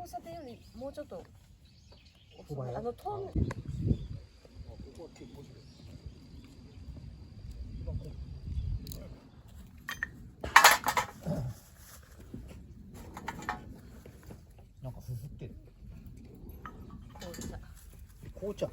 交差点よりもうちょっと小林トンここは結構面白い。なんかすすってる。紅茶。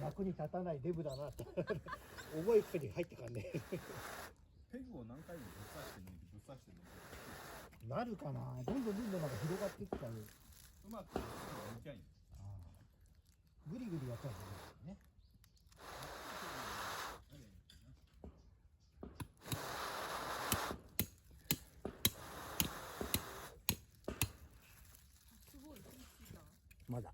役に立たないデブだなって重いくせに入ってかんねえ。ペグを何回もぶっ刺して抜いてぶっ刺して抜いてなるかな。どんどんなんか広がっていっちゃう。うまく抜きゃいいんです。グリグリやったらいいですね。まだ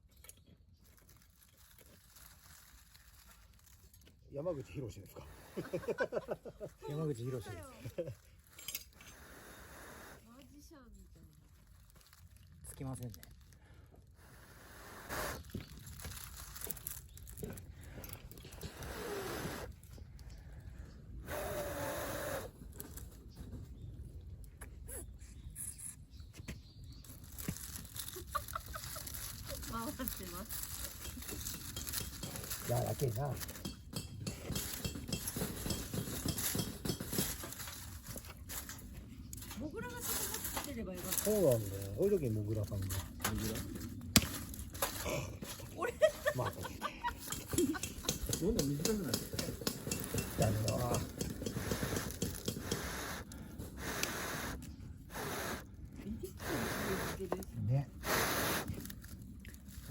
山口博ですか。山口博です。マジシャンみたいな。つきませんね。回ってます。やらけえな。モグラがそこがつければよかった。そうなんだよ。そういう時にモグラさんが。俺まあ、どんどん短くなってる。だけど。ね。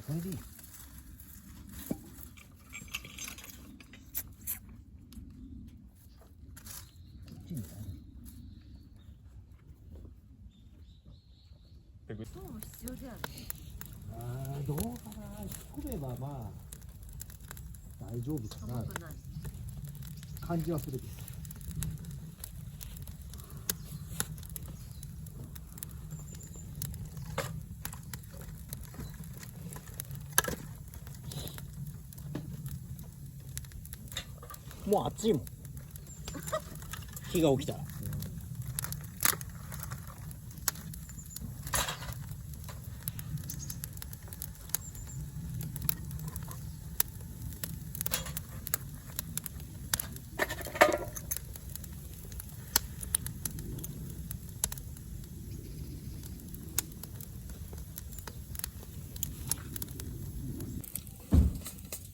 これでいい。そうも必要である。ああ、どうかな。引っ込めばまあ大丈夫かな。寒くない。感じはするけど。もう暑いもん。日が起きたら。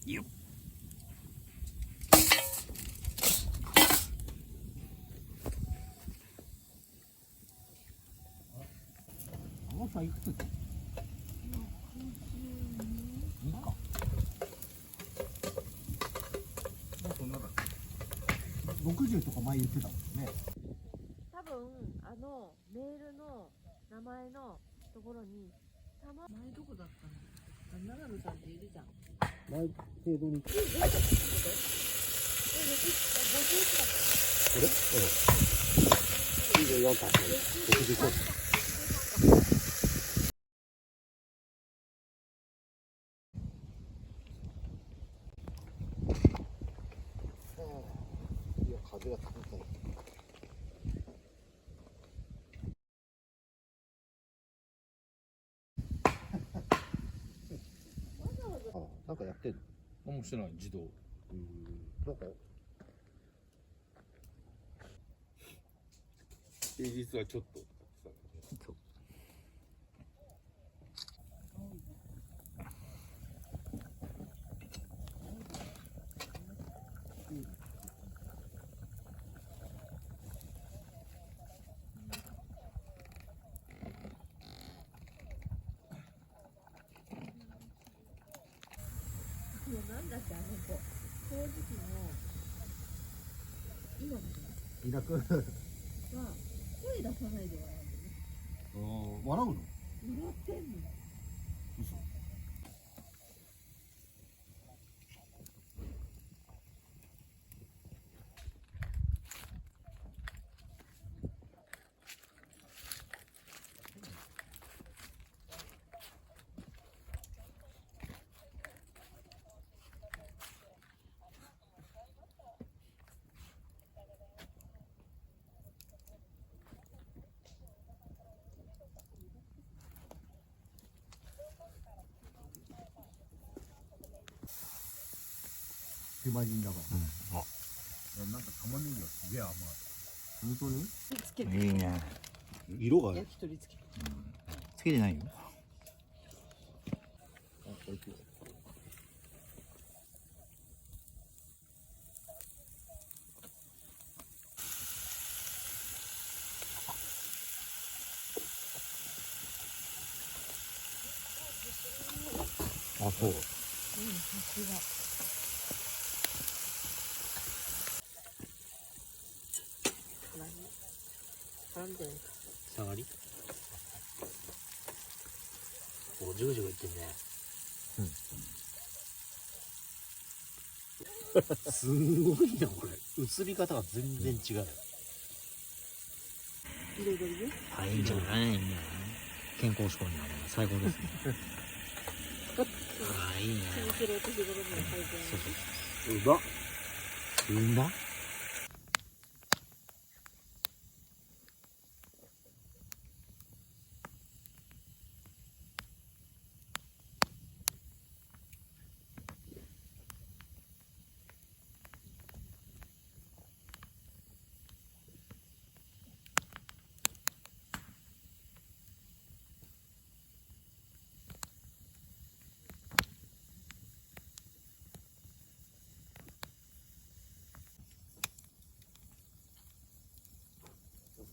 よっ。青さんいくつ？いいか。まあそんなだ。60とか前言ってたもんね。多分メールの名前のところに前どこだったの？長野さんっているじゃん。前程度に。51だった。これ？24か。65。いや、風が高い。あ、なんかやってんの？面白い自動。なんか。平日はちょっと。時の稲いなくは声出さないで笑うのね。笑うの？笑ってんの。嘘。手間人だから。なんか玉ねぎがすげえ甘い。本当に？つけていいね。色が。焼き鳥つけて。つけてないよ。あ、そう。うん、さすが。何？なんで？下がり。お、ジュグジュグいってんね。すんごいな、これ。映り方が全然違う。彩りね。あ、いいんじゃない、いいんじゃない。健康志向になるの最高ですね。あ、いいね。続けるお年頃の最高。うまっ。うまっ。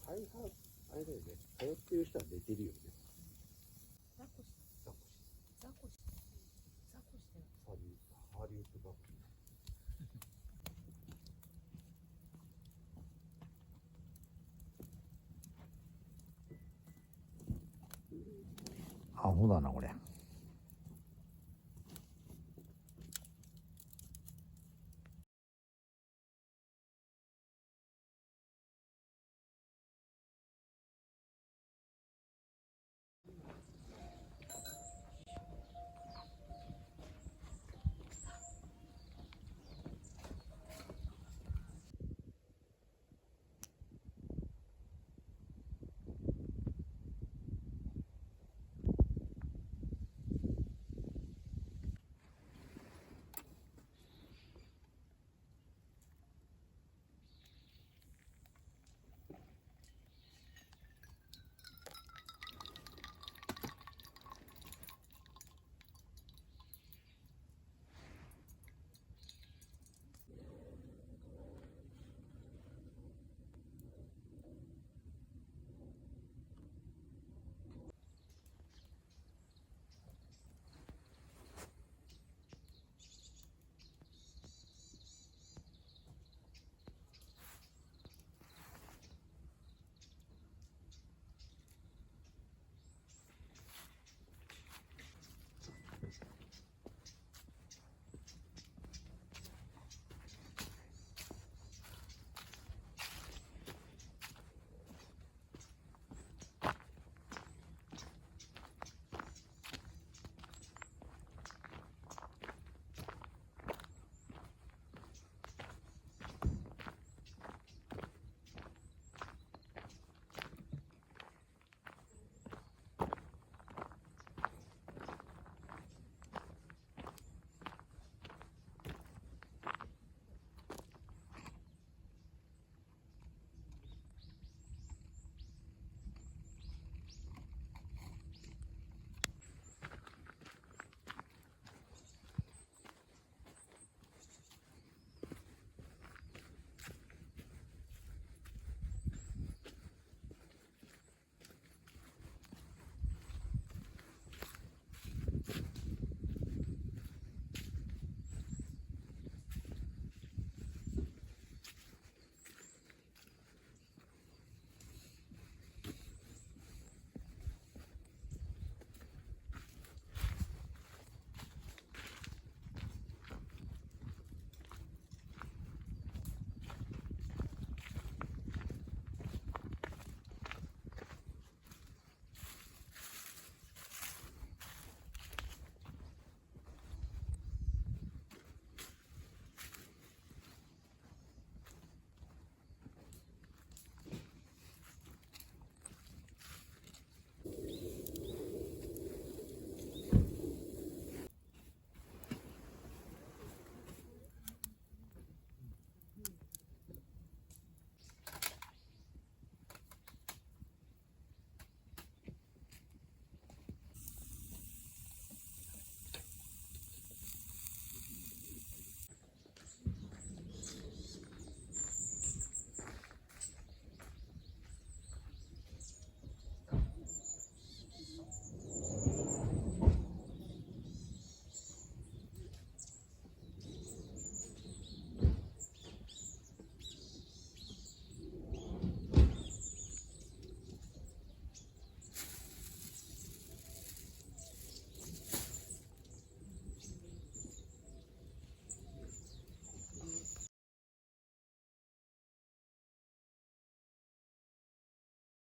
大半あれだよね。通ってる人は寝てるよね。ザコシ。ザコシ。ザコシ。ザコシだよ。ハリウッドザコシ。アホだな、これ。